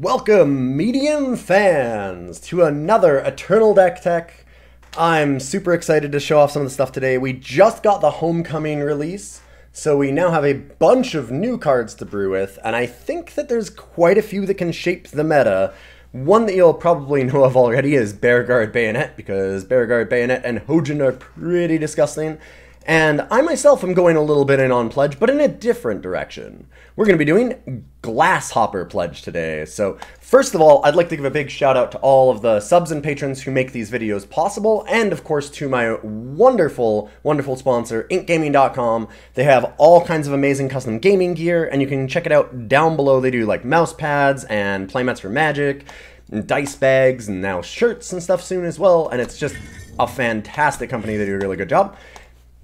Welcome, medium fans, to another Eternal Deck Tech. I'm super excited to show off some of the stuff today. We just got the Homecoming release, so we now have a bunch of new cards to brew with, and I think that there's quite a few that can shape the meta. One that you'll probably know of already is Vanguard Bayonet, because Vanguard Bayonet and Hojin are pretty disgusting. And I myself am going a little bit in on Pledge, but in a different direction. We're going to be doing Glasshopper Pledge today. So first of all, I'd like to give a big shout out to all of the subs and patrons who make these videos possible, and of course to my wonderful, wonderful sponsor, inkgaming.com. They have all kinds of amazing custom gaming gear, and you can check it out down below. They do like mouse pads and playmats for Magic, and dice bags, and now shirts and stuff soon as well, and it's just a fantastic company. They do a really good job.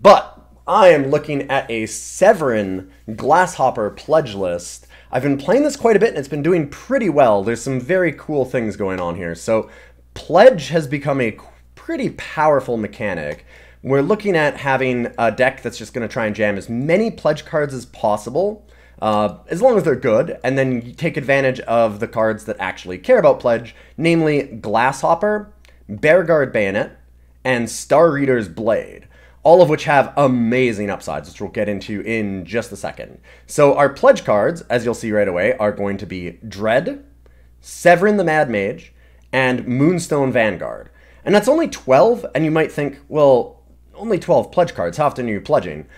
But I am looking at a Severin Glasshopper pledge list. I've been playing this quite a bit and it's been doing pretty well. There's some very cool things going on here. So pledge has become a pretty powerful mechanic. We're looking at having a deck that's just going to try and jam as many pledge cards as possible, as long as they're good, and then you take advantage of the cards that actually care about pledge, namely Glasshopper, Vanguard Bayonet, and Star Reader's Blade. All of which have amazing upsides, which we'll get into in just a second. So our pledge cards, as you'll see right away, are going to be Dread, Severin the Mad Mage, and Moonstone Vanguard. And that's only 12, and you might think, well, only 12 pledge cards, how often are you pledging?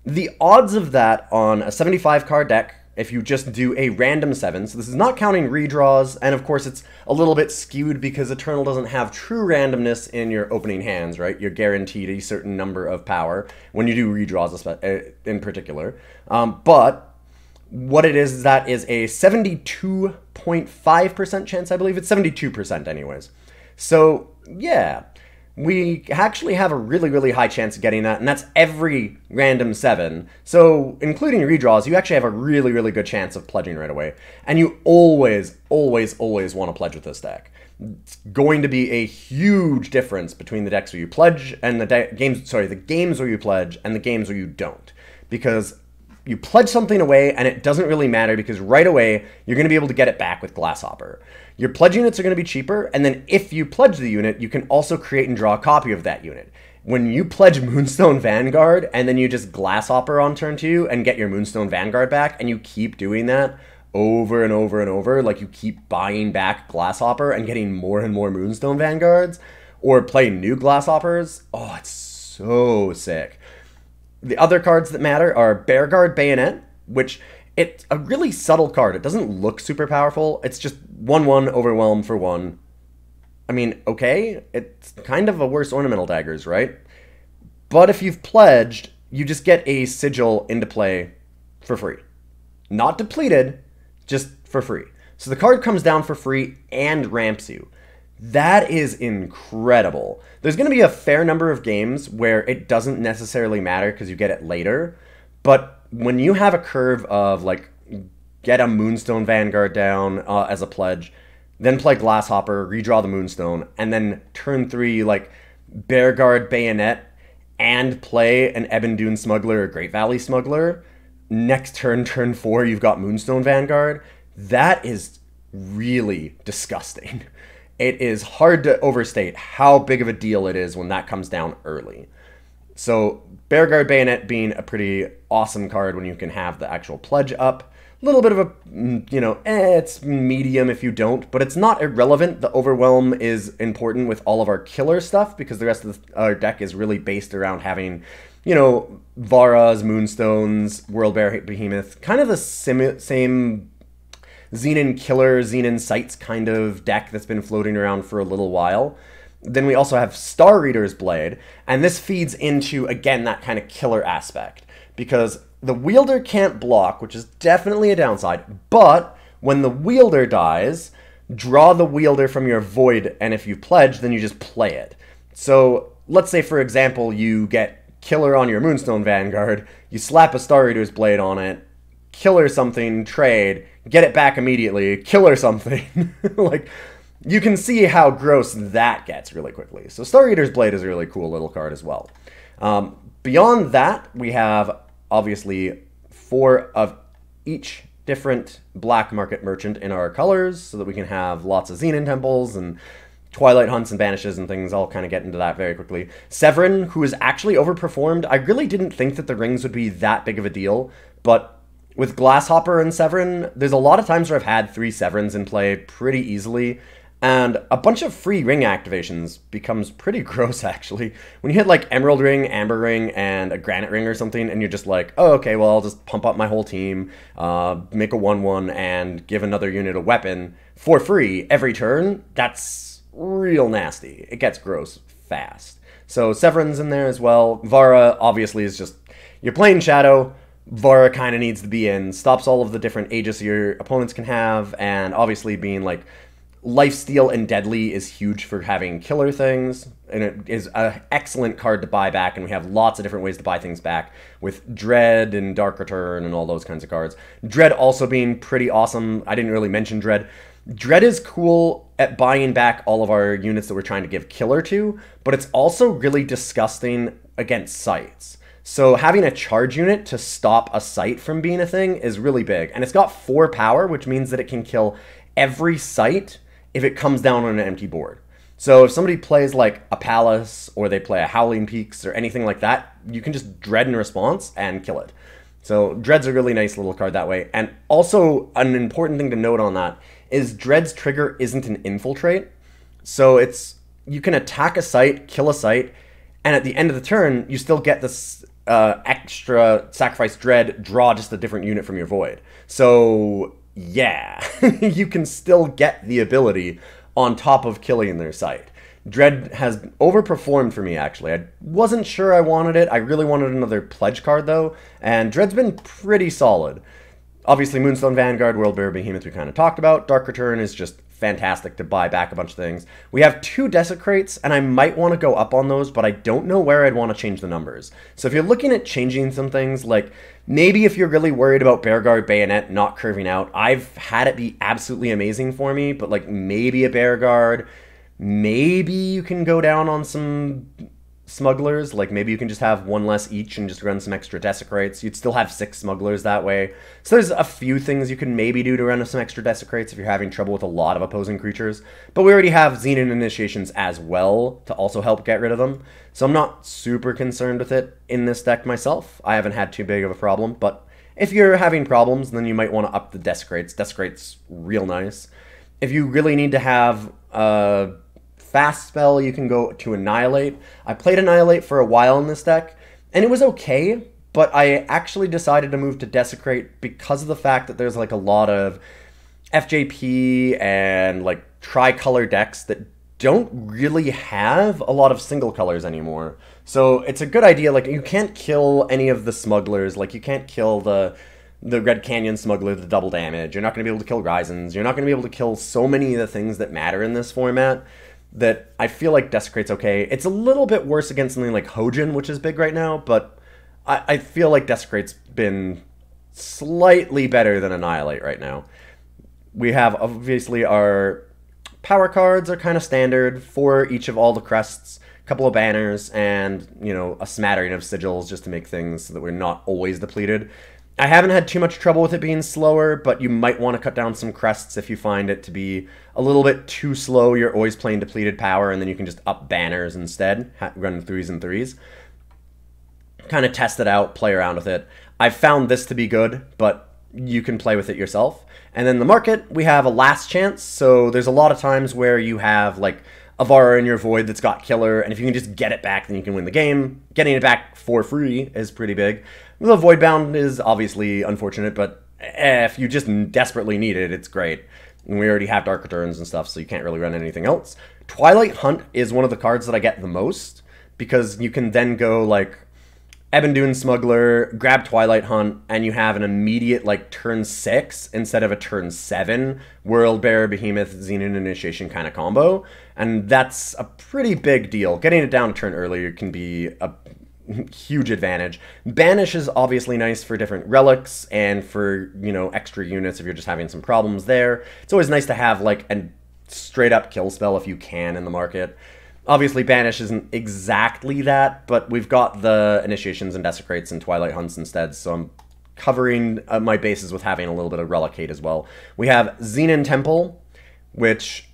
The odds of that on a 75 card deck, if you just do a random 7, so this is not counting redraws, and of course it's a little bit skewed because Eternal doesn't have true randomness in your opening hands, right? You're guaranteed a certain number of power when you do redraws in particular. But what it is that is a 72.5% chance, I believe. It's 72% anyways. So yeah, we actually have a really, really high chance of getting that, and that's every random 7. So, including redraws, you actually have a really, really good chance of pledging right away. And you always, always, always want to pledge with this deck. It's going to be a huge difference between the decks where you pledge and the games where you pledge and the games where you don't. Because you pledge something away and it doesn't really matter because right away you're going to be able to get it back with Glasshopper. Your pledge units are going to be cheaper, and then if you pledge the unit, you can also create and draw a copy of that unit. When you pledge Moonstone Vanguard and then you just Glasshopper on turn 2 and get your Moonstone Vanguard back, and you keep doing that over and over and over, like you keep buying back Glasshopper and getting more and more Moonstone Vanguards, or play new Glasshoppers, oh, it's so sick. The other cards that matter are Vanguard Bayonet, which it's a really subtle card. It doesn't look super powerful. It's just 1/1 overwhelm for 1. I mean, okay, it's kind of a worse ornamental daggers, right? But if you've pledged, you just get a Sigil into play for free. Not depleted, just for free. So the card comes down for free and ramps you. That is incredible. There's going to be a fair number of games where it doesn't necessarily matter because you get it later, but when you have a curve of, like, get a Moonstone Vanguard down as a pledge, then play Glasshopper, redraw the Moonstone, and then turn 3, like, Vanguard Bayonet, and play an Ebon, Dune Smuggler or Great Valley Smuggler, next turn, turn 4, you've got Moonstone Vanguard, that is really disgusting. It is hard to overstate how big of a deal it is when that comes down early. So, Vanguard Bayonet being a pretty awesome card when you can have the actual pledge up. A little bit of a, it's medium if you don't, but it's not irrelevant. The overwhelm is important with all of our killer stuff because the rest of our deck is really based around having, Varas, Moonstones, Worldbearer, Behemoth, kind of the same Xenan killer, Xenan sights kind of deck that's been floating around for a little while. Then we also have Star Reader's Blade, and this feeds into, again, that kind of killer aspect. Because the wielder can't block, which is definitely a downside, but when the wielder dies, draw the wielder from your void, and if you pledge, then you just play it. So, let's say, for example, you get killer on your Moonstone Vanguard, you slap a Star Reader's Blade on it, killer something, trade, get it back immediately, killer something. Like, you can see how gross that gets really quickly. So Star Reader's Blade is a really cool little card as well. Beyond that, we have, obviously, 4 of each different black market merchant in our colors so that we can have lots of Xenan temples and Twilight hunts and banishes and things. I'll kind of get into that very quickly. Severin, who is actually overperformed. I really didn't think that the rings would be that big of a deal, but with Glasshopper and Severin, there's a lot of times where I've had 3 Severins in play pretty easily, and a bunch of free ring activations becomes pretty gross, actually. When you hit, like, Emerald Ring, Amber Ring, and a Granite Ring or something, and you're just like, oh, okay, well, I'll just pump up my whole team, make a 1-1, and give another unit a weapon for free every turn, that's real nasty. It gets gross fast. So Severin's in there as well. Vara, obviously, is just... You're playing Shadow, Vara kind of needs to be in, stops all of the different Aegis your opponents can have, and obviously being, like... Lifesteal and Deadly is huge for having killer things, and it is an excellent card to buy back, and we have lots of different ways to buy things back, with Dread and Dark Return and all those kinds of cards. Dread also being pretty awesome. I didn't really mention Dread. Dread is cool at buying back all of our units that we're trying to give killer to, but it's also really disgusting against sights. So having a charge unit to stop a sight from being a thing is really big, and it's got 4 power, which means that it can kill every sight if it comes down on an empty board. So if somebody plays like a Palace, or they play a Howling Peaks, or anything like that, you can just Dread in response and kill it. So Dread's a really nice little card that way. And also, an important thing to note on that is Dread's trigger isn't an infiltrate. So it's, you can attack a site, kill a site, and at the end of the turn, you still get this extra sacrifice Dread, draw just a different unit from your void. So yeah, you can still get the ability on top of killing their site. Dread has overperformed for me, actually. I wasn't sure I wanted it. I really wanted another pledge card, though, and Dread's been pretty solid. Obviously, Moonstone, Vanguard, Worldbearer, Behemoth we kind of talked about. Dark Return is just fantastic to buy back a bunch of things. We have 2 Desecrates, and I might want to go up on those, but I don't know where I'd want to change the numbers. So if you're looking at changing some things, like maybe if you're really worried about Bearguard Bayonet not curving out, I've had it be absolutely amazing for me, but like maybe a Bearguard, maybe you can go down on some Smugglers, like maybe you can just have 1 less each and just run some extra Desecrates. You'd still have 6 Smugglers that way. So there's a few things you can maybe do to run some extra Desecrates if you're having trouble with a lot of opposing creatures. But we already have Xenan Initiations as well to also help get rid of them. So I'm not super concerned with it in this deck myself. I haven't had too big of a problem, but if you're having problems, then you might want to up the Desecrates. Desecrate's real nice. If you really need to have fast spell, you can go to Annihilate. I played Annihilate for a while in this deck, and it was okay, but I actually decided to move to Desecrate because of the fact that there's like a lot of FJP and like tricolor decks that don't really have a lot of single colors anymore. So it's a good idea, like you can't kill any of the Smugglers, like you can't kill the Red Canyon Smuggler, the double damage. You're not going to be able to kill Rysons. You're not going to be able to kill so many of the things that matter in this format that I feel like Desecrate's okay. It's a little bit worse against something like Hojin, which is big right now, but I feel like Desecrate's been slightly better than Annihilate right now. We have, obviously, our power cards are kind of standard for each of all the crests, a couple of banners, and, you know, a smattering of sigils just to make things so that we're not always depleted. I haven't had too much trouble with it being slower, but you might want to cut down some crests if you find it to be a little bit too slow. You're always playing depleted power, and then you can just up banners instead, run 3s and 3s. Kind of test it out, play around with it. I've found this to be good, but you can play with it yourself. And then the market, we have a last chance, so there's a lot of times where you have like a Vara in your Void that's got killer, and if you can just get it back, then you can win the game. Getting it back for free is pretty big. The Voidbound is obviously unfortunate, but if you just desperately need it, it's great. And we already have Dark Returns and stuff, so you can't really run anything else. Twilight Hunt is one of the cards that I get the most, because you can then go like Ebon Dune Smuggler, grab Twilight Hunt, and you have an immediate like turn 6 instead of a turn 7 Worldbearer, Behemoth, Xenan Initiation kind of combo. And that's a pretty big deal. Getting it down a turn earlier can be a huge advantage. Banish is obviously nice for different relics and for, you know, extra units if you're just having some problems there. It's always nice to have like a straight up kill spell if you can in the market. Obviously Banish isn't exactly that, but we've got the Initiations and Desecrates and Twilight Hunts instead, so I'm covering my bases with having a little bit of Relicate as well. We have Xenan Temple, which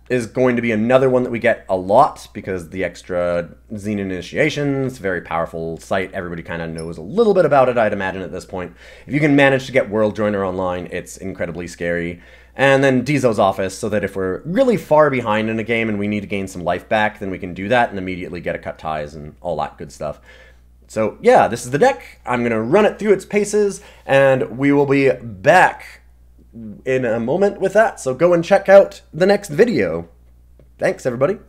is going to be another one that we get a lot because the extra Xenan initiation. It's a very powerful site. Everybody kind of knows a little bit about it, I'd imagine, at this point. If you can manage to get World Joiner online, it's incredibly scary. And then Dizo's Office, so that if we're really far behind in a game and we need to gain some life back, then we can do that and immediately get a cut ties and all that good stuff. So yeah, this is the deck. I'm going to run it through its paces, and we will be back in a moment with that. So go and check out the next video. Thanks, everybody.